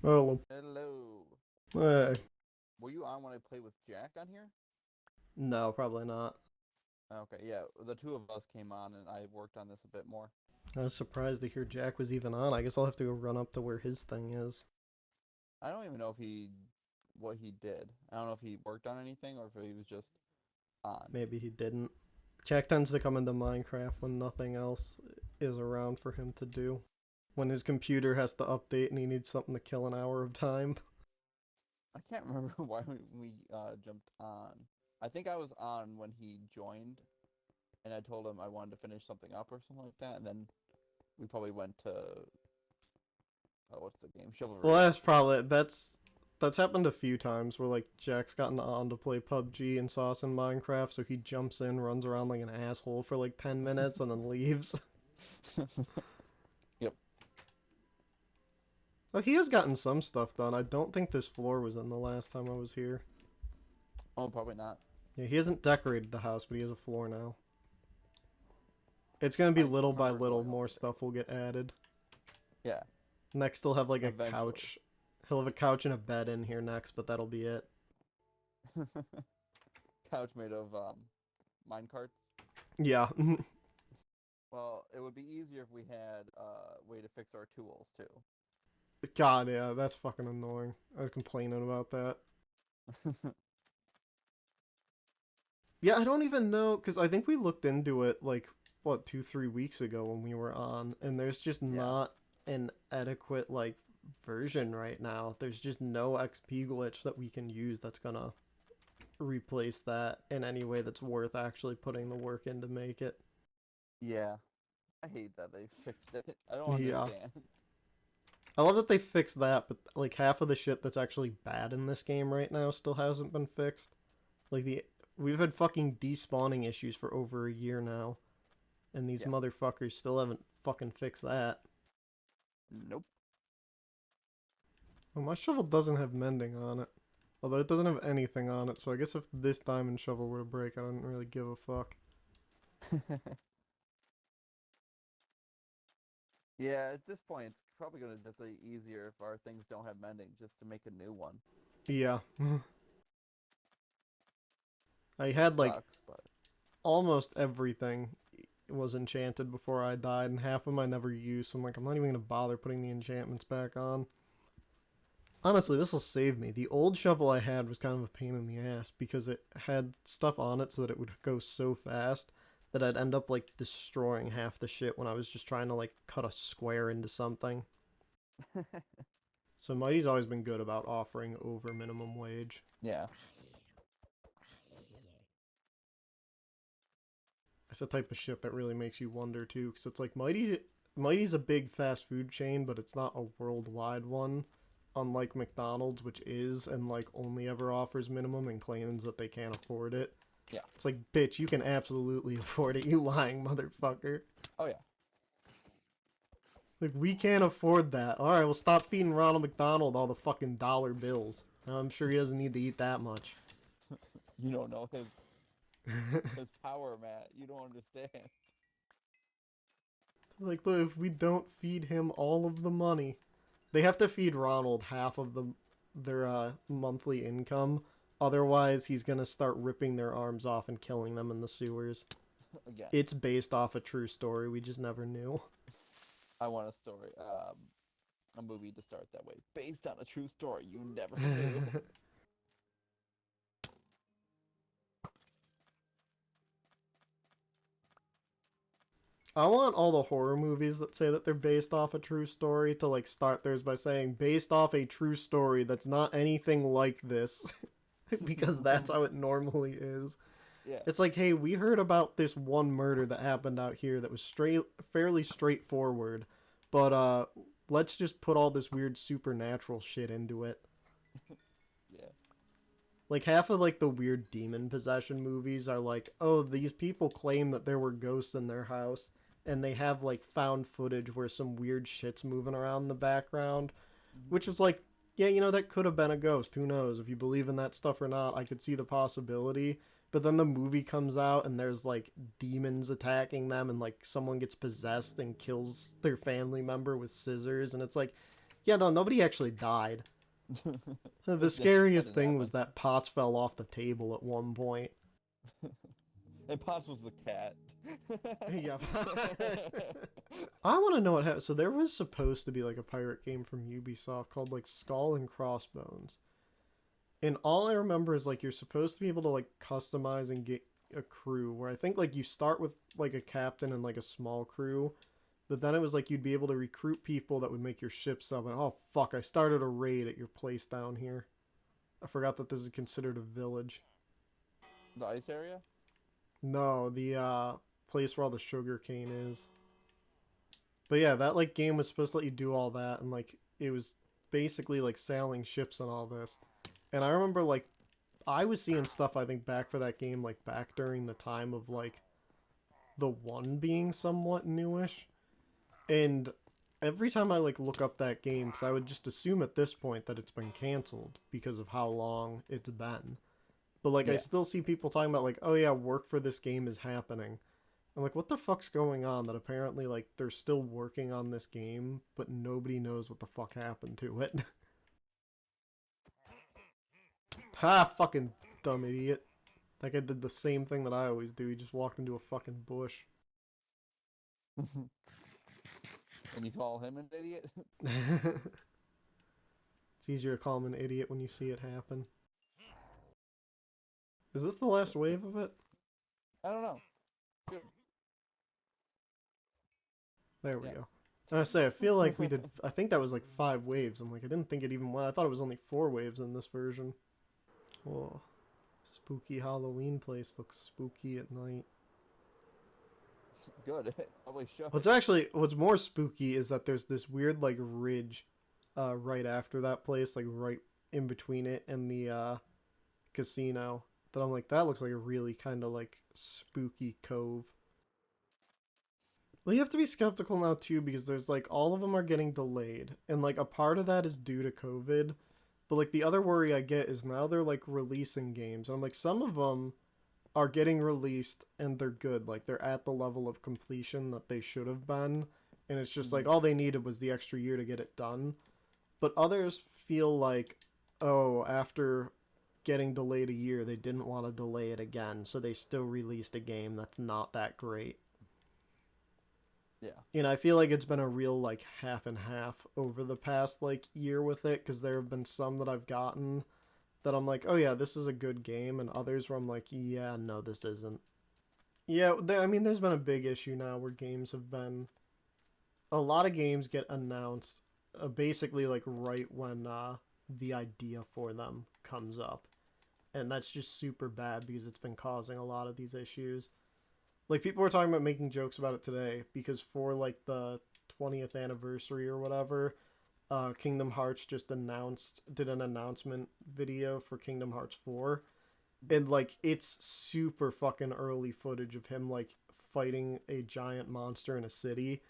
Oh, Hello. hey. Were you on when I played with Jack on here? No, probably not. Okay, yeah. The two of us came on and I worked on this a bit more. I was surprised to hear Jack was even on. I guess I'll have to go run up to where his thing is. I don't even know if what he did. I don't know if he worked on anything or if he was just on. Maybe he didn't. Jack tends to come into Minecraft when nothing else is around for him to do. When his computer has to update and he needs something to kill an hour of time. I can't remember why we jumped on. I think I was on when he joined and I told him I wanted to finish something up or something like that, and then we probably went to what's the game? Well, Chivalry. that's happened a few times where like Jack's gotten on to play PUBG and saw us in Minecraft, so he jumps in, runs around like an asshole for like 10 minutes and then leaves. Yep. Oh, he has gotten some stuff done. I don't think this floor was in the last time I was here. Oh, probably not. Yeah, he hasn't decorated the house, but he has a floor now. It's gonna be I little by remember little, going more over stuff will get added. there. Next, he'll have like Yeah, a eventually. couch. He'll have a couch and a bed in here next, but that'll be it. Couch made of mine carts. Yeah. Well, it would be easier if we had a way to fix our tools too. God, yeah, that's fucking annoying. I was complaining about that. Yeah, I don't even know, because I think we looked into it like, what, 2, 3 weeks ago when we were on, and there's just Yeah. not an adequate, like, version right now. There's just no XP glitch that we can use that's gonna replace that in any way that's worth actually putting the work in to make it. Yeah. I hate that they fixed it. I don't Yeah. understand. I love that they fixed that, but like half of the shit that's actually bad in this game right now still hasn't been fixed. Like the we've had fucking despawning issues for over a year now, and these Yeah. motherfuckers still haven't fucking fixed that. Nope. Oh, my shovel doesn't have mending on it. Although it doesn't have anything on it, so I guess if this diamond shovel were to break, I don't really give a fuck. Yeah, at this point, it's probably going to just be easier if our things don't have mending, just to make a new one. Yeah. I Which had like sucks, but almost everything was enchanted before I died, and half of them I never used, so I'm like, I'm not even gonna bother putting the enchantments back on. Honestly, this will save me. The old shovel I had was kind of a pain in the ass because it had stuff on it so that it would go so fast that I'd end up like destroying half the shit when I was just trying to like cut a square into something. So Mighty's always been good about offering over minimum wage. yeah. It's the type of shit that really makes you wonder too, because it's like Mighty's a big fast food chain, but it's not a worldwide one. Unlike McDonald's, which is and like only ever offers minimum and claims that they can't afford it. Yeah. It's like, bitch, you can absolutely afford it, you lying motherfucker. Oh yeah. Like, we can't afford that. Alright, well, stop feeding Ronald McDonald all the fucking dollar bills. I'm sure he doesn't need to eat that much. You don't know his power, Matt. You don't understand. Like, look, if we don't feed him all of the money, they have to feed Ronald half of their monthly income. Otherwise, he's gonna start ripping their arms off and killing them in the sewers. Again, It's based off a true story. We just never knew. I want a story, a movie to start that way, based on a true story. You never knew. I want all the horror movies that say that they're based off a true story to like start theirs by saying based off a true story that's not anything like this because that's how it normally is. Yeah. It's like, hey, we heard about this one murder that happened out here that was fairly straightforward, but let's just put all this weird supernatural shit into it. Yeah. Like half of like the weird demon possession movies are like, oh, these people claim that there were ghosts in their house, and they have like found footage where some weird shit's moving around in the background, Mhm. which is like, yeah, you know, that could have been a ghost. Who knows? If you believe in that stuff or not, I could see the possibility. But then the movie comes out and there's like demons attacking them, and like someone gets possessed and kills their family member with scissors, and it's like, Yeah, no, nobody actually died. The That scariest didn't thing was happen. that pots fell off the table at one point. And Potts was the cat. Yeah. I want to know what happened. So there was supposed to be like a pirate game from Ubisoft called like Skull and Crossbones. And all I remember is like you're supposed to be able to like customize and get a crew where I think like you start with like a captain and like a small crew, but then it was like you'd be able to recruit people that would make your ship sub. And oh fuck, I started a raid at your place down here. I forgot that this is considered a village. The ice area? No, the place where all the sugar cane is. But yeah, that like game was supposed to let you do all that, and like it was basically like sailing ships and all this. And I remember like I was seeing stuff I think back for that game like back during the time of like the one being somewhat newish. And every time I like look up that game, because I would just assume at this point that it's been canceled because of how long it's been. But like I Yeah. still see people talking about like, oh yeah, work for this game is happening. I'm like, what the fuck's going on? That apparently like they're still working on this game, but nobody knows what the fuck happened to it. Ha! Fucking dumb idiot. That guy did the same thing that I always do. He just walked into a fucking bush. And you call him an idiot? It's easier to call him an idiot when you see it happen. Is this the last wave of it? I don't know. Good. There we Yes. go. And I say, I feel like we did. I think that was like 5 waves. I'm like, I didn't think it even went. I thought it was only 4 waves in this version. Oh, spooky Halloween place looks spooky at night. Good. It probably should. What's more spooky is that there's this weird like ridge, right after that place, like right in between it and the casino. That I'm like, that looks like a really kind of like spooky cove. Well, you have to be skeptical now too because there's like all of them are getting delayed, and like a part of that is due to COVID. But like the other worry I get is now they're like releasing games. And I'm like, some of them are getting released and they're good. Like they're at the level of completion that they should have been. And it's just like Mhm. all they needed was the extra year to get it done. But others feel like, oh, after getting delayed a year, they didn't want to delay it again. So they still released a game that's not that great. Yeah. And I feel like it's been a real like half and half over the past like year with it because there have been some that I've gotten that I'm like, oh yeah, this is a good game, and others where I'm like, yeah, no, this isn't. Yeah, I mean, there's been a big issue now where games have been. A lot of games get announced basically like right when the idea for them comes up. And that's just super bad because it's been causing a lot of these issues. Like people were talking about making jokes about it today because for like the 20th anniversary or whatever, Kingdom Hearts just did an announcement video for Kingdom Hearts 4, and like it's super fucking early footage of him like fighting a giant monster in a city,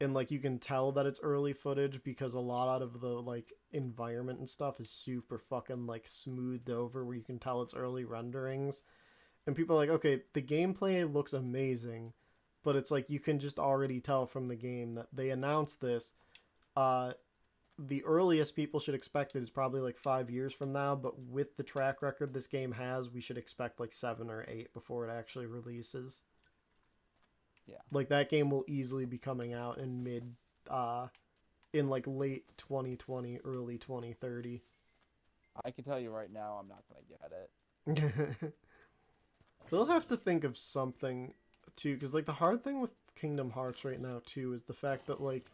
and like you can tell that it's early footage because a lot of the like environment and stuff is super fucking like smoothed over where you can tell it's early renderings, and people are like, okay, the gameplay looks amazing, but it's like you can just already tell from the game that they announced this. uh the earliest people should expect it is probably like 5 years from now, but with the track record this game has, we should expect like 7 or 8 before it actually releases. Yeah. Like that game will easily be coming out uh in like late 2020, early 2030. I can tell you right now, I'm not gonna get it. They'll have to think of something too, because like the hard thing with Kingdom Hearts right now too is the fact that like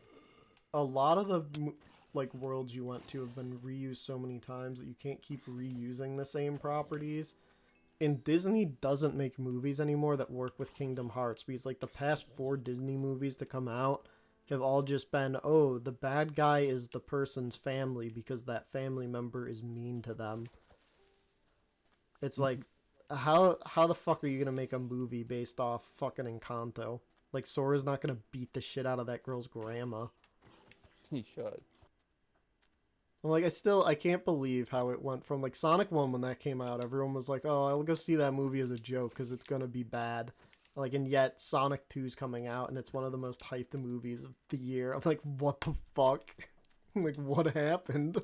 a lot of the like worlds you went to have been reused so many times that you can't keep reusing the same properties. And Disney doesn't make movies anymore that work with Kingdom Hearts because like the past 4 Disney movies to come out have all just been, oh, the bad guy is the person's family because that family member is mean to them. It's like, how the fuck are you gonna make a movie based off fucking Encanto? Like Sora's not gonna beat the shit out of that girl's grandma. He should. I'm like, I can't believe how it went from like Sonic 1 when that came out. Everyone was like, oh, I'll go see that movie as a joke because it's gonna be bad. Like, and yet Sonic 2's coming out and it's one of the most hyped movies of the year. I'm like, what the fuck? Like, what happened?